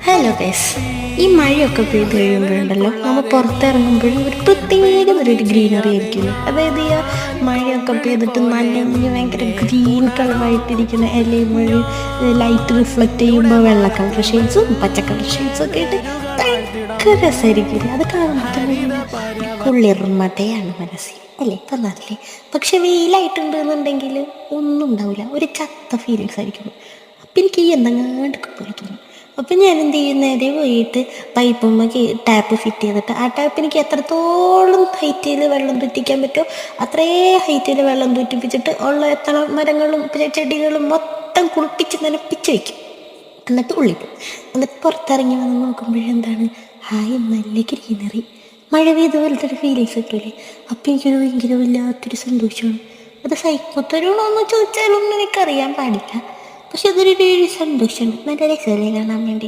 Hello guys, ഈ മഴയൊക്കെ പെയ്ത് കഴിയുമ്പോഴുണ്ടല്ലോ നമ്മൾ പുറത്തിറങ്ങുമ്പോഴും ഒരു പ്രത്യേക ഒരു ഗ്രീനറി ആയിരിക്കുമല്ലോ. അതായത് ഈ മഴയൊക്കെ പെയ്തിട്ട് നനഞ്ഞ് ഭയങ്കര ഗ്രീൻ കളറായിട്ടിരിക്കുന്ന ഇലയും മഴ ലൈറ്റ് റിഫ്ലക്റ്റ് ചെയ്യുമ്പോൾ വെള്ള കളർ ഷെയ്ഡ്സും പച്ച കളർ ഷെയ്ഡ്സും ഒക്കെ ആയിട്ട് ഭയങ്കര രസമായിരിക്കില്ലേ. അത് കാണുമ്പോൾ തന്നെ കുളിർമതയാണ് മനസ്സിൽ അല്ലേ, തന്നല്ലേ. പക്ഷെ വെയിലായിട്ടുണ്ടെന്നുണ്ടെങ്കിൽ ഒന്നും ഉണ്ടാവില്ല, ഒരു ചത്ത ഫീലിങ്സ് ആയിരിക്കും. അപ്പം എനിക്ക് ഈ എന്തെങ്ങാണ്ടൊക്കെ പോലെ തോന്നും. അപ്പം ഞാൻ എന്ത് ചെയ്യും, നേരെ പോയിട്ട് പൈപ്പുമ്മ ടാപ്പ് ഫിറ്റ് ചെയ്തിട്ട് ആ ടാപ്പ് എനിക്ക് എത്രത്തോളം ഹൈറ്റിൽ വെള്ളം തുറ്റിക്കാൻ പറ്റുമോ അത്രേ ഹൈറ്റിൽ വെള്ളം തുറ്റിപ്പിച്ചിട്ട് ഉള്ള എത്ര മരങ്ങളും ചെടികളും മൊത്തം കുളിപ്പിച്ച് നനപ്പിച്ച് വയ്ക്കും. എന്നിട്ട് ഉള്ളിടും. എന്നിട്ട് പുറത്തിറങ്ങി വന്ന് നോക്കുമ്പോഴെന്താണ്, ഹായ് നല്ല ഗ്രീനറി, മഴ പെയ്ത പോലത്തെ ഒരു ഫീലിങ്സ് കിട്ടൂലേ. അപ്പം എനിക്കൊരു ഭയങ്കര വല്ലാത്തൊരു സന്തോഷമാണ്. അത് സൈക്കോത്തരമാണോ എന്ന് ചോദിച്ചാലൊന്നും എനിക്കറിയാൻ പാടില്ല. പക്ഷെ അതൊരു സന്തോഷമാണ്, നല്ല രസമല്ലേ കാണാൻ വേണ്ടി.